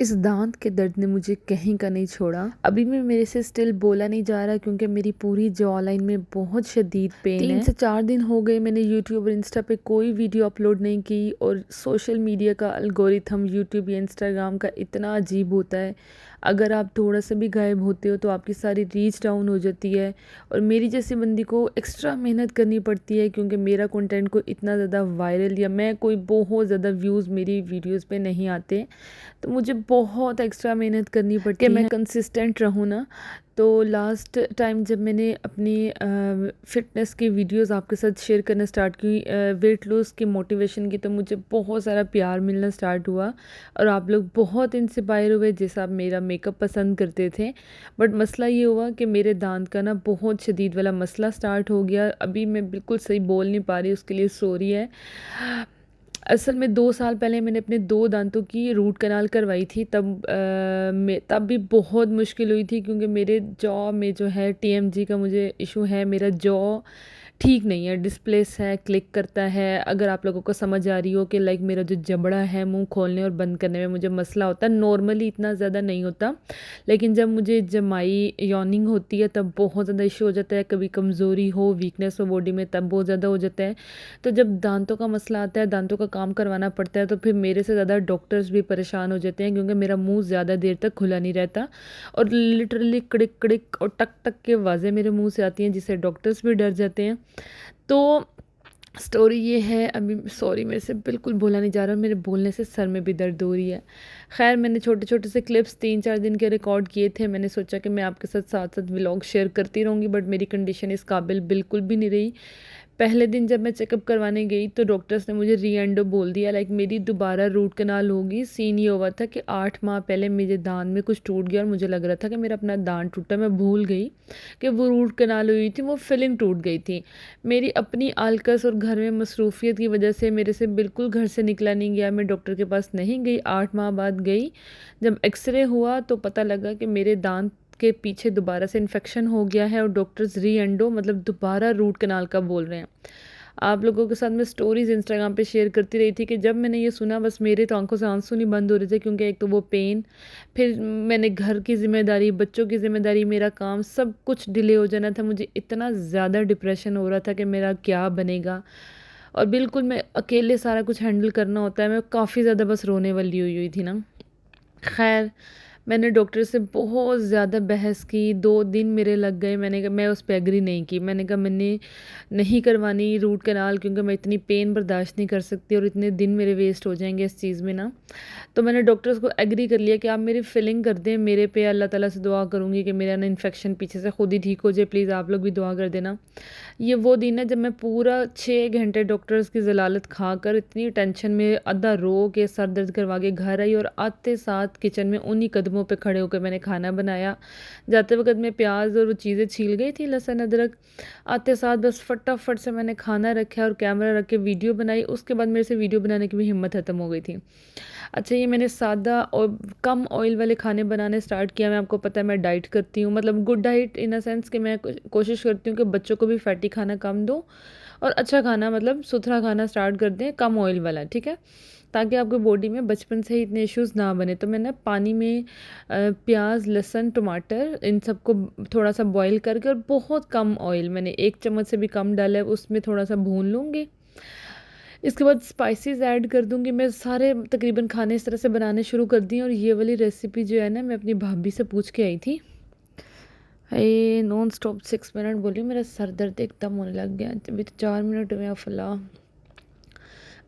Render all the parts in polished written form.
इस दाँत के दर्द ने मुझे कहीं का नहीं छोड़ा। अभी भी मेरे से स्टिल बोला नहीं जा रहा क्योंकि मेरी पूरी जॉ लाइन में बहुत शदीद पेन है। 3 से 4 दिन हो गए मैंने यूट्यूब और इंस्टा पे कोई वीडियो अपलोड नहीं की और सोशल मीडिया का एल्गोरिथम यूट्यूब या इंस्टाग्राम का इतना अजीब होता है। अगर आप थोड़ा सा भी गायब होते हो तो आपकी सारी रीच डाउन हो जाती है और मेरी जैसी बंदी को एक्स्ट्रा मेहनत करनी पड़ती है क्योंकि मेरा कंटेंट को इतना ज़्यादा वायरल या मैं कोई बहुत ज़्यादा व्यूज़ मेरी वीडियोस पे नहीं आते। तो मुझे बहुत एक्स्ट्रा मेहनत करनी पड़ती है कि मैं कंसिस्टेंट रहूँ ना। तो लास्ट टाइम जब मैंने अपनी फ़िटनेस की वीडियोस आपके साथ शेयर करना स्टार्ट की, वेट लॉस की मोटिवेशन की, तो मुझे बहुत सारा प्यार मिलना स्टार्ट हुआ और आप लोग बहुत इंस्पायर हुए जैसा आप मेरा मेकअप पसंद करते थे। बट मसला ये हुआ कि मेरे दांत का ना बहुत शदीद वाला मसला स्टार्ट हो गया। अभी मैं बिल्कुल सही बोल नहीं पा रही, उसके लिए सॉरी है। असल में 2 साल पहले मैंने अपने 2 दांतों की रूट कनाल करवाई थी। तब भी बहुत मुश्किल हुई थी क्योंकि मेरे जॉ में जो है टीएमजी का मुझे इशू है। मेरा जॉ ठीक नहीं है, डिस्प्लेस है, क्लिक करता है। अगर आप लोगों को समझ आ रही हो कि लाइक मेरा जो जबड़ा है मुंह खोलने और बंद करने में मुझे मसला होता है। नॉर्मली इतना ज़्यादा नहीं होता, लेकिन जब मुझे जमाई यॉर्निंग होती है तब बहुत ज़्यादा इशू हो जाता है। कभी कमज़ोरी हो, वीकनेस हो बॉडी में, तब बहुत ज़्यादा हो जाता है। तो जब दांतों का मसला आता है, दांतों का काम करवाना पड़ता है, तो फिर मेरे से ज़्यादा डॉक्टर्स भी परेशान हो जाते हैं क्योंकि मेरा मुंह ज़्यादा देर तक खुला नहीं रहता और लिटरली कड़िक कड़िक और टक टक के आवाज़ें मेरे मुंह से आती हैं जिससे डॉक्टर्स भी डर जाते हैं। तो स्टोरी ये है, अभी सॉरी मेरे से बिल्कुल बोला नहीं जा रहा, मेरे बोलने से सर में भी दर्द हो रही है। खैर, मैंने छोटे छोटे से क्लिप्स 3-4 दिन के रिकॉर्ड किए थे। मैंने सोचा कि मैं आपके साथ साथ साथ व्लॉग शेयर करती रहूँगी, बट मेरी कंडीशन इस काबिल बिल्कुल भी नहीं रही। पहले दिन जब मैं चेकअप करवाने गई तो डॉक्टर्स ने मुझे री एंडो बोल दिया, लाइक मेरी दोबारा रूट कनाल होगी। सीन ये हुआ था कि 8 माह पहले मेरे दांत में कुछ टूट गया और मुझे लग रहा था कि मेरा अपना दांत टूटा। मैं भूल गई कि वो रूट कनाल हुई थी, वो फिलिंग टूट गई थी। मेरी अपनी आलकस और घर में मसरूफियत की वजह से मेरे से बिल्कुल घर से निकला नहीं गया। मैं डॉक्टर के पास नहीं गई, 8 माह बाद गई। जब एक्सरे हुआ तो पता लगा कि मेरे दांत के पीछे दोबारा से इन्फेक्शन हो गया है और डॉक्टर्स री एंडो मतलब दोबारा रूट कनाल का बोल रहे हैं। आप लोगों के साथ मैं स्टोरीज इंस्टाग्राम पे शेयर करती रही थी कि जब मैंने ये सुना बस मेरे तो आंखों से आंसू नहीं बंद हो रहे थे क्योंकि एक तो वो पेन, फिर मैंने घर की ज़िम्मेदारी, बच्चों की ज़िम्मेदारी, मेरा काम, सब कुछ डिले हो जाना था। मुझे इतना ज़्यादा डिप्रेशन हो रहा था कि मेरा क्या बनेगा और बिल्कुल मैं अकेले सारा कुछ हैंडल करना होता है। मैं काफ़ी ज़्यादा बस रोने वाली हुई हुई थी ना। खैर, मैंने डॉक्टर से बहुत ज़्यादा बहस की, 2 दिन मेरे लग गए। मैंने कहा, मैं उस पे एग्री नहीं की। मैंने कहा मैंने नहीं करवानी रूट कनाल क्योंकि मैं इतनी पेन बर्दाश्त नहीं कर सकती और इतने दिन मेरे वेस्ट हो जाएंगे इस चीज़ में ना। तो मैंने डॉक्टर्स को एग्री कर लिया कि आप मेरी फिलिंग कर दें मेरे पे। अल्लाह ताला से दुआ करूँगी कि मेरा ना इन्फेक्शन पीछे से खुद ही ठीक हो जाए। प्लीज़ आप लोग भी दुआ कर देना। ये वो दिन है जब मैं पूरा 6 घंटे डॉक्टर्स की ज़लालत खाकर इतनी टेंशन में आधा रो के सर दर्द करवा के घर आई और आते साथ किचन में उन्हीं कदमों पे खड़े होकर मैंने खाना बनाया। जाते वक्त मैं प्याज और वो चीज़ें छील गई थी, लहसुन अदरक। आते साथ बस फटाफट से मैंने खाना रखा और कैमरा रख के वीडियो बनाई। उसके बाद मेरे से वीडियो बनाने की भी हिम्मत ख़त्म हो गई थी। अच्छा, ये मैंने सादा और कम ऑयल वाले खाने बनाने स्टार्ट किया। मैं आपको पता है मैं डाइट करती हूँ, मतलब good diet in a sense कि मैं कोशिश करती हूँ कि बच्चों को भी फैटी खाना कम दो और अच्छा खाना मतलब सुथरा खाना स्टार्ट कर दें, कम ऑयल वाला, ठीक है, ताकि आपकी बॉडी में बचपन से ही इतने इश्यूज़ ना बने। तो मैं ना पानी में प्याज, लहसुन, टमाटर इन सबको थोड़ा सा बॉईल करके और बहुत कम ऑयल, मैंने 1 चम्मच से भी कम डाला है, उसमें थोड़ा सा भून लूँगी। इसके बाद स्पाइसेस ऐड कर दूँगी। मैं सारे तकरीबन खाने इस तरह से बनाने शुरू कर दिए और ये वाली रेसिपी जो है ना मैं अपनी भाभी से पूछ के आई थी। ये नॉन स्टॉप 6 मिनट बोली, मेरा सर दर्द एकदम होने लग गया। अभी तो 4 मिनट हुए अफला।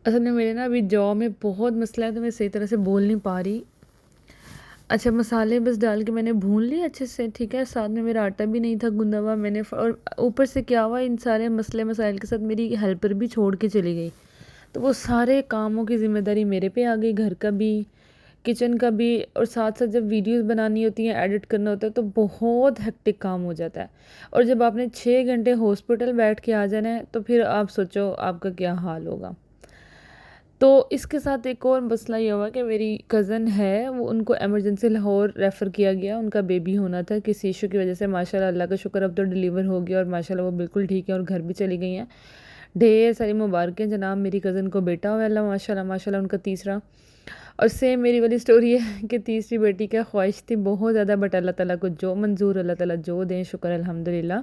असल में मेरे ना अभी जॉ में बहुत मसला है तो मैं सही तरह से बोल नहीं पा रही। अच्छा, मसाले बस डाल के मैंने भून लिए अच्छे से, ठीक है। साथ में मेरा आटा भी नहीं था गूंदा हुआ मैंने, और ऊपर से क्या हुआ, इन सारे मसले मसाइल के साथ मेरी हेल्पर भी छोड़ के चली गई। तो वो सारे कामों की ज़िम्मेदारी मेरे पे आ गई, घर का भी, किचन का भी, और साथ साथ जब वीडियोस बनानी होती हैं, एडिट करना होता है तो बहुत हेक्टिक काम हो जाता है। और जब आपने 6 घंटे हॉस्पिटल बैठ के आ जाना है तो फिर आप सोचो आपका क्या हाल होगा। तो इसके साथ एक और मसला ये हुआ कि मेरी कज़न है, वो उनको इमरजेंसी लाहौर रेफ़र किया गया। उनका बेबी होना था किसी इशू की वजह से। माशाल्लाह, अल्लाह का शुक्र, अब तो डिलीवर हो गया और माशाल्लाह वो बिल्कुल ठीक है और घर भी चली गई हैं। ढेर सारी मुबारकें जनाब, मेरी कज़न को बेटा हुआ, अल्लाह माशाल्लाह माशाल्लाह, उनका तीसरा। और सेम मेरी वाली स्टोरी है कि तीसरी बेटी का ख्वाहिश थी बहुत ज़्यादा, बट अल्लाह ताला को जो मंजूर, अल्लाह ताला जो दें, शुक्र अल्हम्दुलिल्लाह।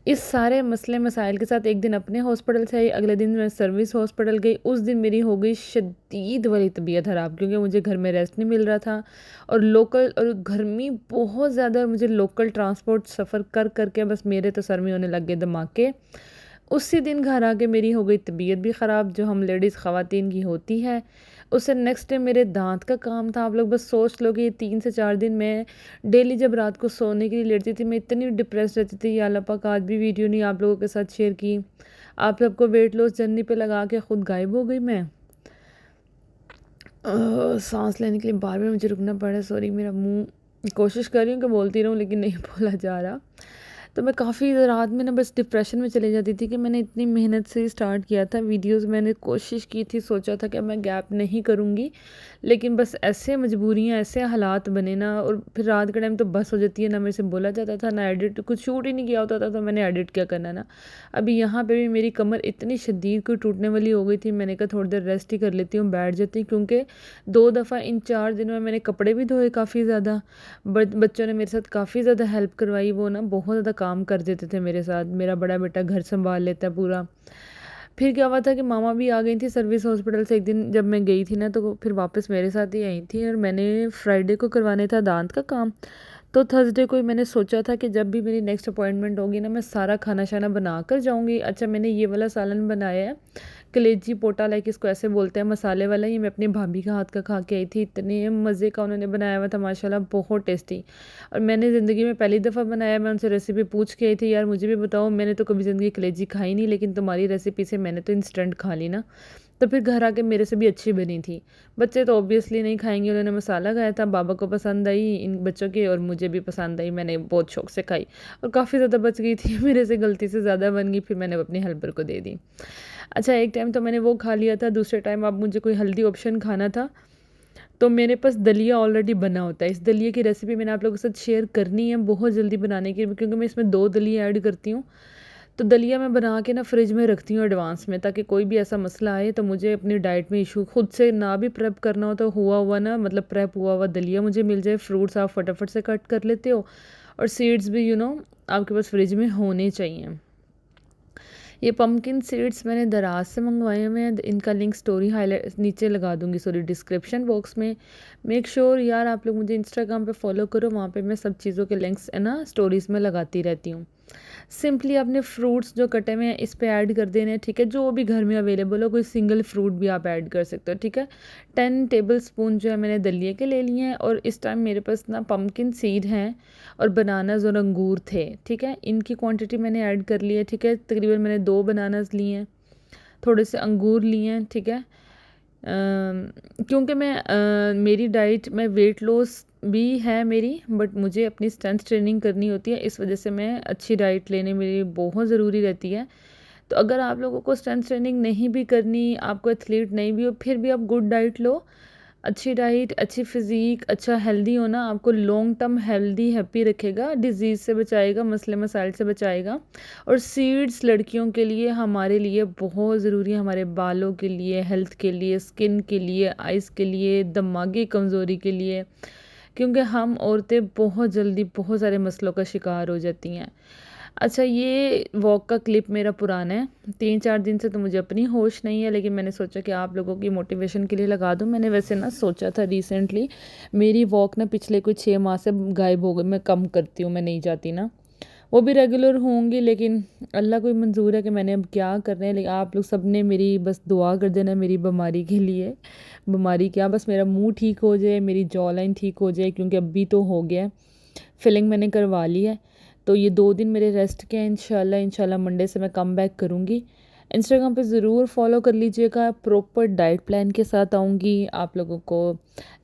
इस सारे मसले मसाइल के साथ एक दिन अपने हॉस्पिटल से आई, अगले दिन मैं सर्विस हॉस्पिटल गई। उस दिन मेरी हो गई शदीद वाली तबीयत ख़राब, क्योंकि मुझे घर में रेस्ट नहीं मिल रहा था और लोकल और गर्मी बहुत ज़्यादा, मुझे लोकल ट्रांसपोर्ट सफ़र कर करके बस मेरे तो सर में होने लग गए धमाके। उसी दिन घर आके मेरी हो गई तबीयत भी ख़राब, जो हम लेडीज़ ख़वातीन की होती है। उससे नेक्स्ट डे मेरे दांत का काम था। आप लोग बस सोच लो कि 3 से 4 दिन मैं डेली जब रात को सोने के लिए लेटती थी, मैं इतनी डिप्रेस रहती थी। या अल्लाह पाक, आज भी वीडियो नहीं आप लोगों के साथ शेयर की। आप सबको वेट लॉस जर्नी पे लगा के ख़ुद गायब हो गई मैं। सांस लेने के लिए बार बार मुझे रुकना पड़ा। सॉरी, मेरा मुंह, कोशिश कर रही हूँ कि बोलती रहूँ लेकिन नहीं बोला जा रहा। तो मैं काफ़ी रात में ना बस डिप्रेशन में चली जाती थी कि मैंने इतनी मेहनत से स्टार्ट किया था वीडियोस, मैंने कोशिश की थी, सोचा था कि मैं गैप नहीं करूँगी, लेकिन बस ऐसे मजबूरियाँ, ऐसे हालात बने ना। और फिर रात के टाइम तो बस हो जाती है ना, मेरे से बोला जाता था ना, एडिट कुछ शूट ही नहीं किया होता था तो मैंने एडिट क्या करना ना। अभी यहाँ पर भी मेरी कमर इतनी शदीद कोई टूटने वाली हो गई थी, मैंने कहा थोड़ी देर रेस्ट ही कर लेती हूँ, बैठ जाती हूँ, क्योंकि 2 दफ़ा इन 4 दिनों में मैंने कपड़े भी धोए काफ़ी ज़्यादा। बच्चों ने मेरे साथ काफ़ी ज़्यादा हेल्प करवाई, वो ना बहुत ज़्यादा काम कर देते थे मेरे साथ। मेरा बड़ा बेटा घर संभाल लेता है पूरा। फिर क्या हुआ था कि मामा भी आ गई थी सर्विस हॉस्पिटल से। एक दिन जब मैं गई थी ना, तो फिर वापस मेरे साथ ही आई थी, और मैंने फ्राइडे को करवाने था दांत का काम। तो थर्सडे को ही मैंने सोचा था कि जब भी मेरी नेक्स्ट अपॉइंटमेंट होगी ना, मैं सारा खाना शाना बना कर जाऊँगी। अच्छा, मैंने ये वाला सालन बनाया है, कलेजी पोटा, लाइक इसको ऐसे बोलते हैं, मसाले वाला। ये मैं अपनी भाभी का हाथ का खा के आई थी, इतने मज़े का उन्होंने बनाया हुआ था माशाल्लाह, बहुत टेस्टी। और मैंने ज़िंदगी में पहली दफ़ा बनाया। मैं उनसे रेसिपी पूछ के आई थी, यार मुझे भी बताओ, मैंने तो कभी ज़िंदगी कलेजी खाई नहीं, लेकिन तुम्हारी रेसिपी से मैंने तो इंस्टेंट खा ली ना। तो फिर घर आके मेरे से भी अच्छी बनी थी। बच्चे तो ऑब्वियसली नहीं खाएंगे, उन्होंने मसाला खाया था, बाबा को पसंद आई इन बच्चों के, और मुझे भी पसंद आई। मैंने बहुत शौक से खाई और काफ़ी ज़्यादा बच गई थी मेरे से, गलती से ज़्यादा बन गई, फिर मैंने अपनी हेल्पर को दे दी। अच्छा, एक टाइम तो मैंने वो खा लिया था, दूसरे टाइम अब मुझे कोई हेल्दी ऑप्शन खाना था, तो मेरे पास दलिया ऑलरेडी बना होता है। इस दलिए की रेसिपी मैंने आप लोगों के साथ शेयर करनी है बहुत जल्दी बनाने की, क्योंकि मैं इसमें 2 दलिया ऐड करती हूँ। तो दलिया मैं बना के ना फ्रिज में रखती हूँ एडवांस में, ताकि कोई भी ऐसा मसला आए तो मुझे अपनी डाइट में इशू खुद से ना भी प्रेप करना हो, तो हुआ हुआ ना, मतलब प्रेप हुआ हुआ दलिया मुझे मिल जाए। फ्रूट्स आप फटाफट से कट कर लेते हो, और सीड्स भी आपके पास फ्रिज में होने चाहिए। ये पम्पकिन सीड्स मैंने दराज से मंगवाए हुए हैं, इनका लिंक स्टोरी हाईलाइट नीचे लगा दूंगी, सॉरी डिस्क्रिप्शन बॉक्स में। मेक श्योर यार आप लोग मुझे इंस्टाग्राम पे फॉलो करो, वहाँ पे मैं सब चीज़ों के लिंक्स है ना स्टोरीज़ में लगाती रहती हूँ। सिंपली अपने फ्रूट्स जो कटे हुए हैं इस पे ऐड कर देने हैं, ठीक है। जो भी घर में अवेलेबल हो, कोई सिंगल फ्रूट भी आप ऐड कर सकते हो, ठीक है। 10 टेबल स्पून जो है मैंने दलिए के ले लिए हैं, और इस टाइम मेरे पास ना पम्पकिन सीड हैं और बनानास और अंगूर थे, ठीक है। इनकी क्वांटिटी मैंने ऐड कर ली है, ठीक है। तकरीबन मैंने 2 बनानास लिए हैं, थोड़े से अंगूर लिए हैं, ठीक है। क्योंकि मेरी डाइट में वेट लॉस भी है मेरी, बट मुझे अपनी स्ट्रेंथ ट्रेनिंग करनी होती है, इस वजह से मैं अच्छी डाइट लेने मेरी बहुत ज़रूरी रहती है। तो अगर आप लोगों को स्ट्रेंथ ट्रेनिंग नहीं भी करनी, आपको एथलीट नहीं भी हो, फिर भी आप गुड डाइट लो। अच्छी डाइट, अच्छी फिज़ीक, अच्छा हेल्दी होना आपको लॉन्ग टर्म हेल्दी हैप्पी रखेगा, डिज़ीज़ से बचाएगा, मसले मसाइल से बचाएगा। और सीड्स लड़कियों के लिए, हमारे लिए बहुत ज़रूरी है, हमारे बालों के लिए, हेल्थ के लिए, स्किन के लिए, आइज़ के लिए, दिमागी कमज़ोरी के लिए, क्योंकि हम औरतें बहुत जल्दी बहुत सारे मसलों का शिकार हो जाती हैं। अच्छा, ये वॉक का क्लिप मेरा पुराना है, 3-4 दिन से तो मुझे अपनी होश नहीं है, लेकिन मैंने सोचा कि आप लोगों की मोटिवेशन के लिए लगा दूँ। मैंने वैसे ना सोचा था रिसेंटली, मेरी वॉक ना पिछले कुछ 6 माह से गायब हो गई, मैं कम करती हूँ, मैं नहीं जाती ना, वो भी रेगुलर होंगी, लेकिन अल्लाह को ही मंजूर है कि मैंने अब क्या करना है। लेकिन आप लोग सब ने मेरी बस दुआ कर देना मेरी बीमारी के लिए। बीमारी क्या, बस मेरा मुंह ठीक हो जाए, मेरी जॉ लाइन ठीक हो जाए, क्योंकि अभी तो हो गया है, फिलिंग मैंने करवा ली है। तो ये 2 दिन मेरे रेस्ट के हैं, इंशाल्लाह मंडे से मैं कम बैक करूँगी। इंस्टाग्राम पे ज़रूर फॉलो कर लीजिएगा, प्रॉपर डाइट प्लान के साथ आऊँगी, आप लोगों को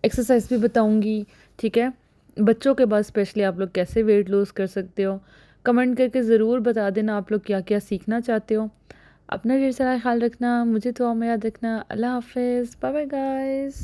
एक्सरसाइज भी बताऊँगी, ठीक है। बच्चों के बाद स्पेशली आप लोग कैसे वेट लूज़ कर सकते हो, कमेंट करके ज़रूर बता देना आप लोग क्या क्या सीखना चाहते हो। अपना ढेर सारा ख्याल रखना, मुझे दुआ में याद रखना। अल्लाह हाफ़िज़, बाय बाय गाइस।